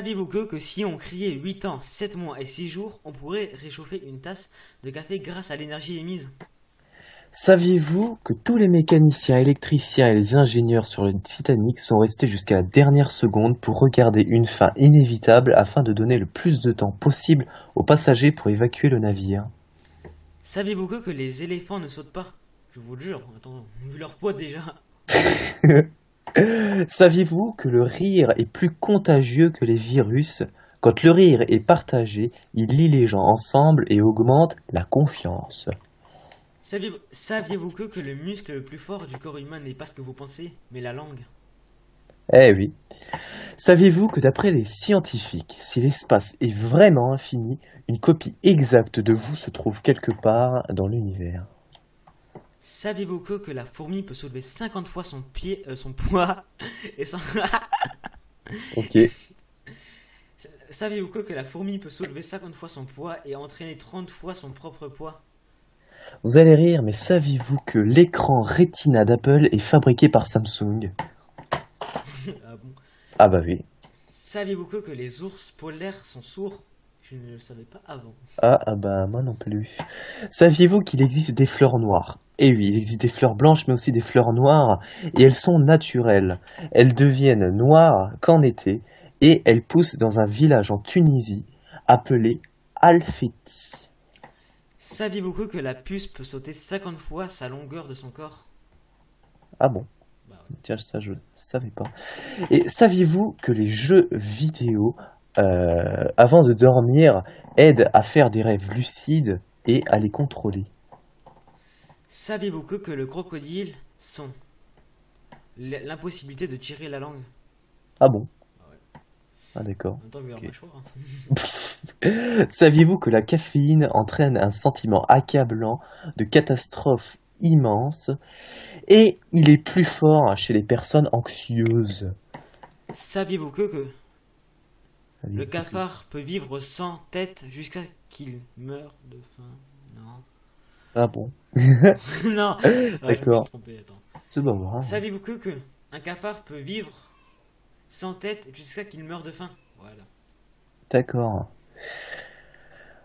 Saviez-vous que si on criait 8 ans, 7 mois et 6 jours, on pourrait réchauffer une tasse de café grâce à l'énergie émise? Saviez-vous que tous les mécaniciens, électriciens et les ingénieurs sur le Titanic sont restés jusqu'à la dernière seconde pour regarder une fin inévitable afin de donner le plus de temps possible aux passagers pour évacuer le navire? Saviez-vous que les éléphants ne sautent pas? Je vous le jure, attends, vu leur poids déjà. Saviez-vous que le rire est plus contagieux que les virus? Quand le rire est partagé, il lie les gens ensemble et augmente la confiance. Saviez-vous que le muscle le plus fort du corps humain n'est pas ce que vous pensez, mais la langue? Eh oui. Saviez-vous que d'après les scientifiques, si l'espace est vraiment infini, une copie exacte de vous se trouve quelque part dans l'univers? Saviez-vous que la fourmi peut soulever 50 fois son poids et son... Ok. Saviez-vous que la fourmi peut soulever 50 fois son poids et entraîner 30 fois son propre poids? Vous allez rire, mais saviez-vous que l'écran Retina d'Apple est fabriqué par Samsung? Ah bon? Ah bah oui. Saviez-vous que les ours polaires sont sourds? Je ne le savais pas avant. Ah bah moi non plus. Saviez-vous qu'il existe des fleurs noires? Eh oui, il existe des fleurs blanches, mais aussi des fleurs noires, et elles sont naturelles. Elles deviennent noires qu'en été, et elles poussent dans un village en Tunisie appelé Alfeti. Saviez-vous que la puce peut sauter 50 fois sa longueur de son corps? Ah bon? Bah ouais. Tiens, ça je savais pas. Et saviez-vous que les jeux vidéo, avant de dormir, aident à faire des rêves lucides et à les contrôler? Saviez-vous que le crocodile sont l'impossibilité de tirer la langue? Ah bon? Ah ouais. Ah d'accord. En même temps, vous n'avez Ok. pas le choix, hein. Saviez-vous que la caféine entraîne un sentiment accablant de catastrophe immense et il est plus fort chez les personnes anxieuses? Saviez-vous que le Saviez-vous que... cafard peut vivre sans tête jusqu'à qu'il meure de faim? Non. Ah bon? Non, ah, je me suis D'accord. trompé, attends. C'est pas grave. Saviez-vous que un cafard peut vivre sans tête jusqu'à qu'il meure de faim? Voilà. D'accord.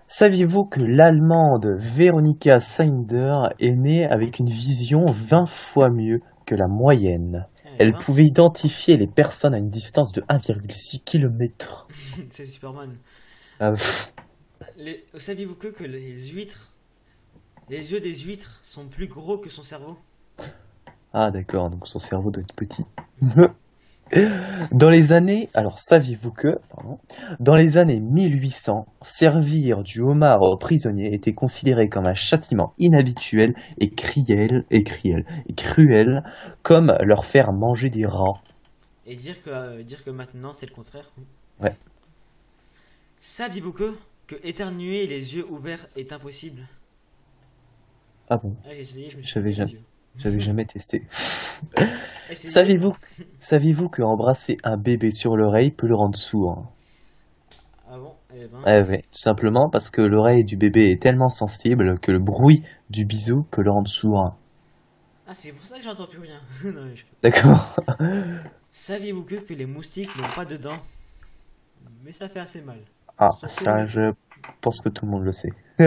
Saviez-vous que l'Allemande Veronika Sander est née avec une vision 20 fois mieux que la moyenne? Eh, Elle 20, pouvait identifier les personnes à une distance de 1,6 km. c'est Superman. Ah, pff. Saviez-vous que les yeux des huîtres sont plus gros que son cerveau? Ah, d'accord, donc son cerveau doit être petit. Alors saviez-vous que, pardon, dans les années 1800, servir du homard aux prisonniers était considéré comme un châtiment inhabituel et cruel, comme leur faire manger des rats. Et dire que maintenant c'est le contraire. Ouais. Saviez-vous que éternuer les yeux ouverts est impossible? Ah bon, Ah, j'ai essayé, je me suis j'avais coupé jamais, les yeux. j'avais jamais testé. Essayez. Saviez-vous, saviez-vous que embrasser un bébé sur l'oreille peut le rendre sourd? Ah bon? Eh ben. Eh oui, tout simplement parce que l'oreille du bébé est tellement sensible que le bruit du bisou peut le rendre sourd. Ah, c'est pour ça que j'entends plus rien. Non, D'accord. Saviez-vous que les moustiques n'ont pas de dents? Mais ça fait assez mal. Ah, Surtout ça, je pense que tout le monde le sait. on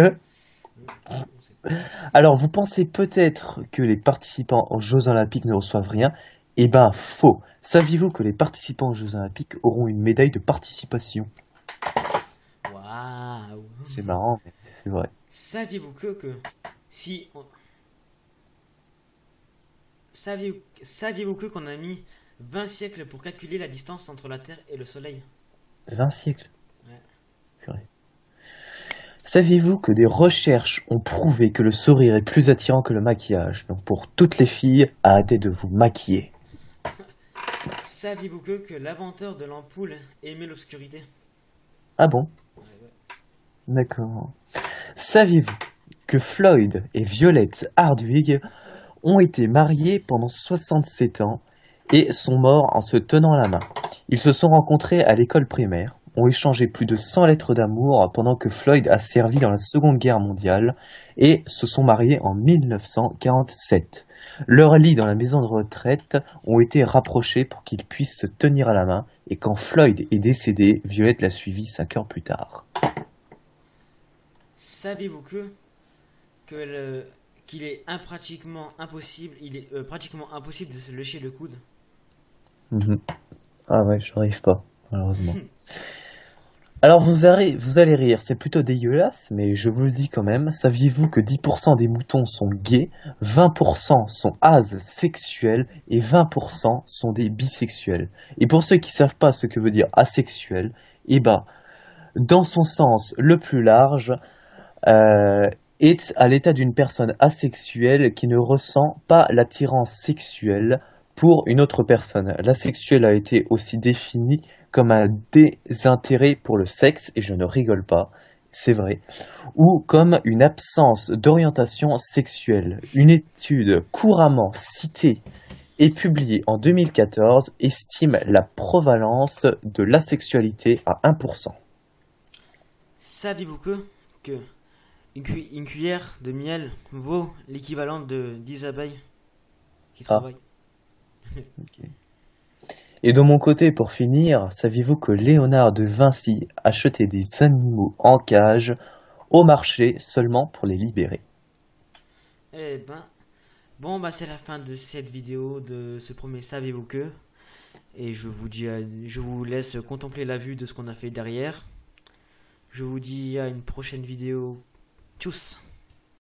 sait pas. Alors, vous pensez peut-être que les participants aux Jeux Olympiques ne reçoivent rien? Eh ben, faux. Saviez-vous que les participants aux Jeux Olympiques auront une médaille de participation? Waouh! C'est marrant, mais c'est vrai. Saviez-vous si on- saviez-vous qu'on a mis 20 siècles pour calculer la distance entre la Terre et le Soleil? 20 siècles. Ouais. Purée. Saviez-vous que des recherches ont prouvé que le sourire est plus attirant que le maquillage? Donc, pour toutes les filles, arrêtez de vous maquiller. Saviez-vous que l'inventeur de l'ampoule aimait l'obscurité? Ah bon? Ouais, ouais. D'accord. Saviez-vous que Floyd et Violette Hardwig ont été mariés pendant 67 ans et sont morts en se tenant la main? Ils se sont rencontrés à l'école primaire. ont échangé plus de 100 lettres d'amour pendant que Floyd a servi dans la Seconde Guerre mondiale et se sont mariés en 1947. Leurs lits dans la maison de retraite ont été rapprochés pour qu'ils puissent se tenir à la main et quand Floyd est décédé, Violette l'a suivi 5 heures plus tard. Savez-vous qu'il est pratiquement impossible, pratiquement impossible de se lécher le coude? Mhm. Ah ouais, j'arrive pas, malheureusement. Alors vous allez rire, c'est plutôt dégueulasse, mais je vous le dis quand même, saviez-vous que 10% des moutons sont gays, 20% sont asexuels et 20% sont des bisexuels. Et pour ceux qui savent pas ce que veut dire asexuel, eh ben, dans son sens le plus large, est à l'état d'une personne asexuelle qui ne ressent pas l'attirance sexuelle pour une autre personne. L'asexuel a été aussi défini comme un désintérêt pour le sexe, et je ne rigole pas, c'est vrai, ou comme une absence d'orientation sexuelle. Une étude couramment citée et publiée en 2014 estime la prévalence de l'asexualité à 1%. Saviez-vous que une cuillère de miel vaut l'équivalent de 10 abeilles qui Ah, travaillent? ok. Et de mon côté, pour finir, saviez-vous que Léonard de Vinci achetait des animaux en cage au marché seulement pour les libérer? Eh ben, bon bah c'est la fin de cette vidéo, de ce premier Savez-vous que? Et je vous laisse contempler la vue de ce qu'on a fait derrière. Je vous dis à une prochaine vidéo. Tchuss!